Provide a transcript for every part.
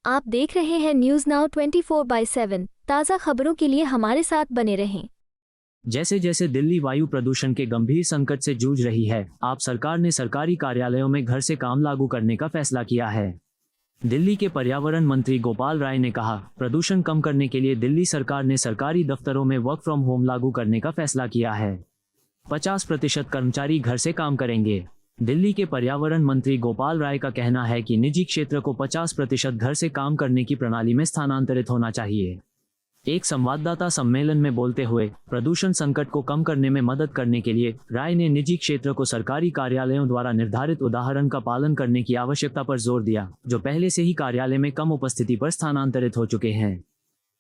आप देख रहे हैं न्यूज नाउ 24/7। ताज़ा खबरों के लिए हमारे साथ बने रहें। जैसे जैसे दिल्ली वायु प्रदूषण के गंभीर संकट से जूझ रही है, आप सरकार ने सरकारी कार्यालयों में घर से काम लागू करने का फैसला किया है। दिल्ली के पर्यावरण मंत्री गोपाल राय ने कहा, प्रदूषण कम करने के लिए दिल्ली सरकार ने सरकारी दफ्तरों में वर्क फ्रॉम होम लागू करने का फैसला किया है। 50% कर्मचारी घर से काम करेंगे। दिल्ली के पर्यावरण मंत्री गोपाल राय का कहना है कि निजी क्षेत्र को 50% घर से काम करने की प्रणाली में स्थानांतरित होना चाहिए। एक संवाददाता सम्मेलन में बोलते हुए प्रदूषण संकट को कम करने में मदद करने के लिए राय ने निजी क्षेत्र को सरकारी कार्यालयों द्वारा निर्धारित उदाहरण का पालन करने की आवश्यकता पर जोर दिया, जो पहले से ही कार्यालय में कम उपस्थिति पर स्थानांतरित हो चुके हैं।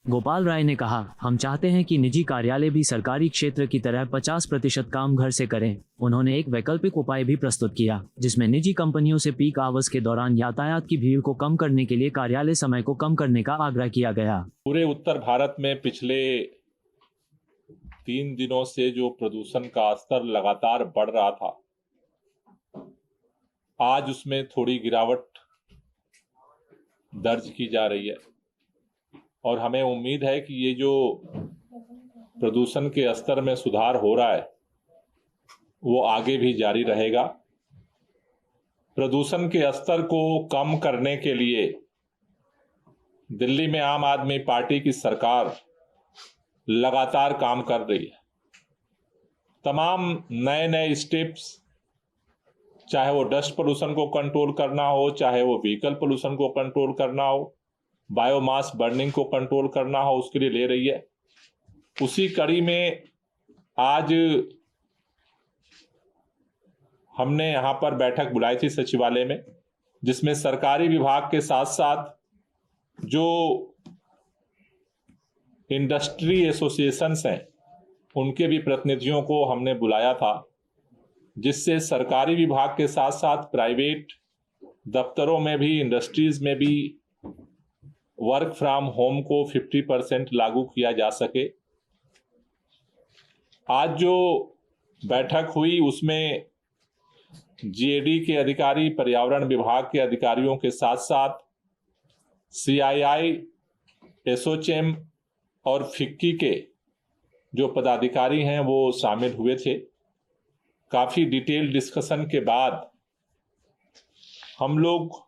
गोपाल राय ने कहा, हम चाहते हैं कि निजी कार्यालय भी सरकारी क्षेत्र की तरह 50% काम घर से करें। उन्होंने एक वैकल्पिक उपाय भी प्रस्तुत किया, जिसमें निजी कंपनियों से पीक आवर्स के दौरान यातायात की भीड़ को कम करने के लिए कार्यालय समय को कम करने का आग्रह किया गया। पूरे उत्तर भारत में पिछले 3 दिनों से जो प्रदूषण का स्तर लगातार बढ़ रहा था, आज उसमें थोड़ी गिरावट दर्ज की जा रही है और हमें उम्मीद है कि ये जो प्रदूषण के स्तर में सुधार हो रहा है वो आगे भी जारी रहेगा। प्रदूषण के स्तर को कम करने के लिए दिल्ली में आम आदमी पार्टी की सरकार लगातार काम कर रही है। तमाम नए नए स्टेप्स, चाहे वो डस्ट पोल्यूशन को कंट्रोल करना हो, चाहे वो व्हीकल पोल्यूशन को कंट्रोल करना हो, बायोमास बर्निंग को कंट्रोल करना हो, उसके लिए ले रही है। उसी कड़ी में आज हमने यहाँ पर बैठक बुलाई थी सचिवालय में, जिसमें सरकारी विभाग के साथ साथ जो इंडस्ट्री एसोसिएशंस हैं उनके भी प्रतिनिधियों को हमने बुलाया था, जिससे सरकारी विभाग के साथ साथ प्राइवेट दफ्तरों में भी, इंडस्ट्रीज में भी वर्क फ्रॉम होम को 50% लागू किया जा सके। आज जो बैठक हुई उसमें जीएडी के अधिकारी, पर्यावरण विभाग के अधिकारियों के साथ साथ सीआईआई, एसोचेम और फिक्की के जो पदाधिकारी हैं वो शामिल हुए थे। काफी डिटेल डिस्कशन के बाद हम लोग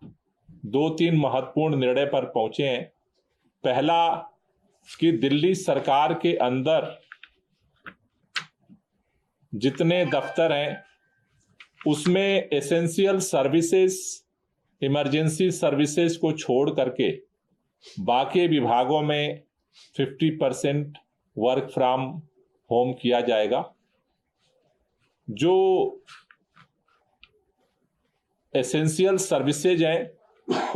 2-3 महत्वपूर्ण निर्णय पर पहुंचे हैं। पहला कि दिल्ली सरकार के अंदर जितने दफ्तर हैं उसमें एसेंशियल सर्विसेज, इमरजेंसी सर्विसेज को छोड़ करके बाकी विभागों में 50% वर्क फ्रॉम होम किया जाएगा। जो एसेंशियल सर्विसेज हैं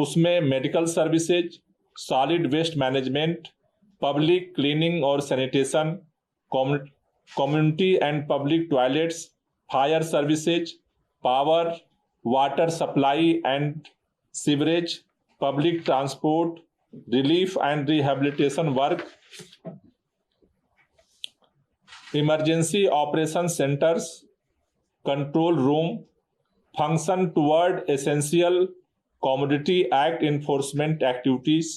उसमें medical services, solid waste management, public cleaning और sanitation, community and public toilets, fire services, power, water supply and sewerage, public transport, relief and rehabilitation work, emergency operation centres, control room, function toward essential commodity act enforcement activities,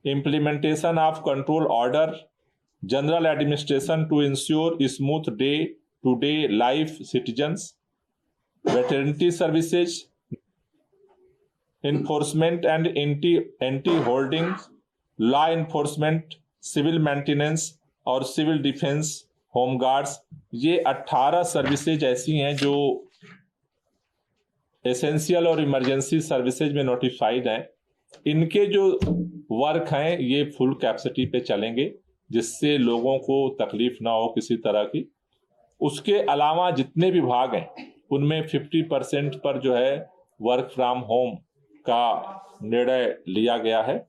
implementation of control order, general administration to ensure smooth day-to-day life citizens, veterinary services, enforcement and anti-holding, law enforcement, civil maintenance और civil defence, home guards, ये 18 services ऐसी हैं जो essential और emergency services में notified हैं। इनके जो वर्क हैं ये फुल कैपेसिटी पे चलेंगे, जिससे लोगों को तकलीफ ना हो किसी तरह की। उसके अलावा जितने विभाग हैं उनमें 50% पर जो है वर्क फ्रॉम होम का निर्णय लिया गया है।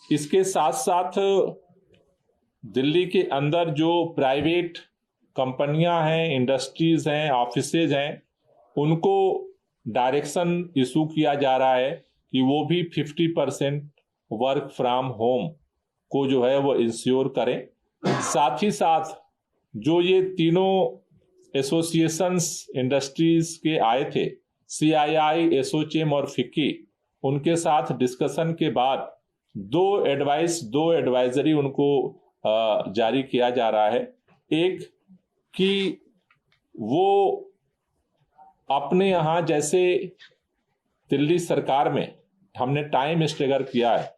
इसके साथ साथ दिल्ली के अंदर जो प्राइवेट कंपनियां हैं, इंडस्ट्रीज हैं, ऑफिसेज हैं, उनको डायरेक्शन इशू किया जा रहा है कि वो भी 50% वर्क फ्रॉम होम को जो है वो इंश्योर करें। साथ ही साथ जो ये तीनों एसोसिएशंस इंडस्ट्रीज के आए थे, सीआईआई, एसोचेम और फिक्की, उनके साथ डिस्कशन के बाद दो एडवाइजरी उनको जारी किया जा रहा है। एक कि वो अपने यहाँ जैसे दिल्ली सरकार में हमने टाइम स्टेगर किया है,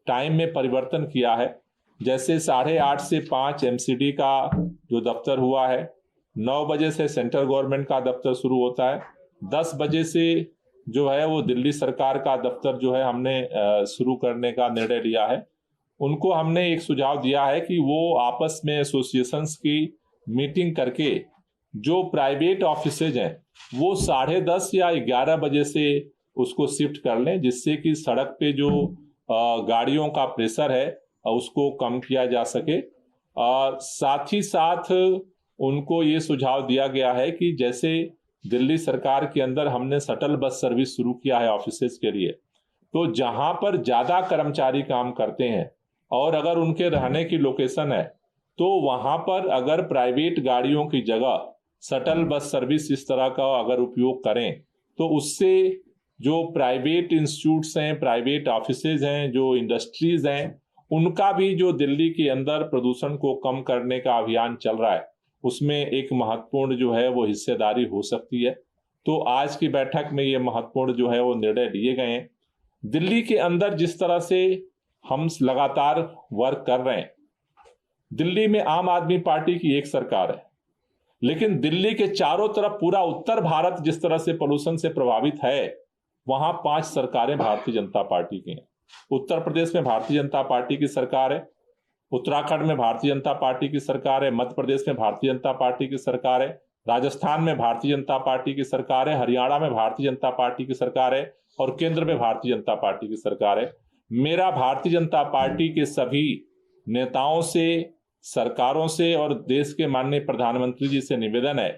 टाइम में परिवर्तन किया है, जैसे 8:30 से 5 MCD का जो दफ्तर हुआ है, 9 बजे से सेंट्रल गवर्नमेंट का दफ्तर शुरू होता है, 10 बजे से जो है वो दिल्ली सरकार का दफ्तर जो है हमने शुरू करने का निर्णय लिया है। उनको हमने एक सुझाव दिया है कि वो आपस में एसोसिएशंस की मीटिंग करके जो प्राइवेट ऑफिसेज हैं वो 10:30 या 11 बजे से उसको शिफ्ट कर लें, जिससे कि सड़क पे जो गाड़ियों का प्रेशर है उसको कम किया जा सके। और साथ ही साथ उनको ये सुझाव दिया गया है कि जैसे दिल्ली सरकार के अंदर हमने शटल बस सर्विस शुरू किया है ऑफिसेज के लिए, तो जहां पर ज्यादा कर्मचारी काम करते हैं और अगर उनके रहने की लोकेशन है तो वहां पर अगर प्राइवेट गाड़ियों की जगह शटल बस सर्विस इस तरह का अगर उपयोग करें तो उससे जो प्राइवेट इंस्टीट्यूट्स हैं, प्राइवेट ऑफिसेज हैं, जो इंडस्ट्रीज हैं, उनका भी जो दिल्ली के अंदर प्रदूषण को कम करने का अभियान चल रहा है उसमें एक महत्वपूर्ण जो है वो हिस्सेदारी हो सकती है। तो आज की बैठक में ये महत्वपूर्ण जो है वो निर्णय लिए गए हैं। दिल्ली के अंदर जिस तरह से हम लगातार वर्क कर रहे हैं, दिल्ली में आम आदमी पार्टी की एक सरकार है, लेकिन दिल्ली के चारों तरफ पूरा उत्तर भारत जिस तरह से पोल्यूशन से प्रभावित है, वहां 5 सरकारें भारतीय जनता पार्टी की हैं। उत्तर प्रदेश में भारतीय जनता पार्टी की सरकार है, उत्तराखंड में भारतीय जनता पार्टी की सरकार है, मध्य प्रदेश में भारतीय जनता पार्टी की सरकार है, राजस्थान में भारतीय जनता पार्टी की सरकार है, हरियाणा में भारतीय जनता पार्टी की सरकार है और केंद्र में भारतीय जनता पार्टी की सरकार है। मेरा भारतीय जनता पार्टी के सभी नेताओं से, सरकारों से और देश के माननीय प्रधानमंत्री जी से निवेदन है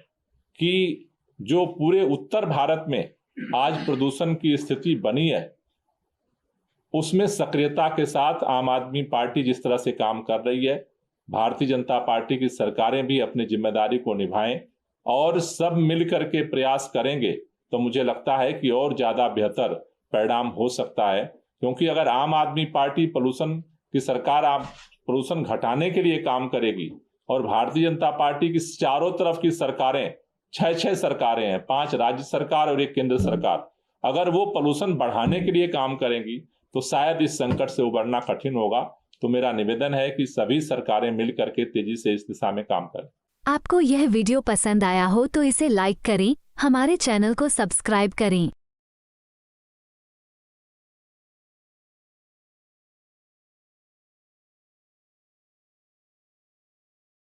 कि जो पूरे उत्तर भारत में आज प्रदूषण की स्थिति बनी है उसमें सक्रियता के साथ आम आदमी पार्टी जिस तरह से काम कर रही है, भारतीय जनता पार्टी की सरकारें भी अपनी जिम्मेदारी को निभाएं और सब मिलकर के प्रयास करेंगे तो मुझे लगता है कि और ज्यादा बेहतर परिणाम हो सकता है। क्योंकि अगर आम आदमी पार्टी पोल्यूशन की सरकार पोल्यूशन घटाने के लिए काम करेगी और भारतीय जनता पार्टी की चारों तरफ की सरकारें, 6 सरकारें हैं, 5 राज्य सरकार और 1 केंद्र सरकार, अगर वो पोल्यूशन बढ़ाने के लिए काम करेंगी तो शायद इस संकट से उबरना कठिन होगा। तो मेरा निवेदन है कि सभी सरकारें मिलकर के तेजी से इस दिशा में काम करें। आपको यह वीडियो पसंद आया हो तो इसे लाइक करें, हमारे चैनल को सब्सक्राइब करें।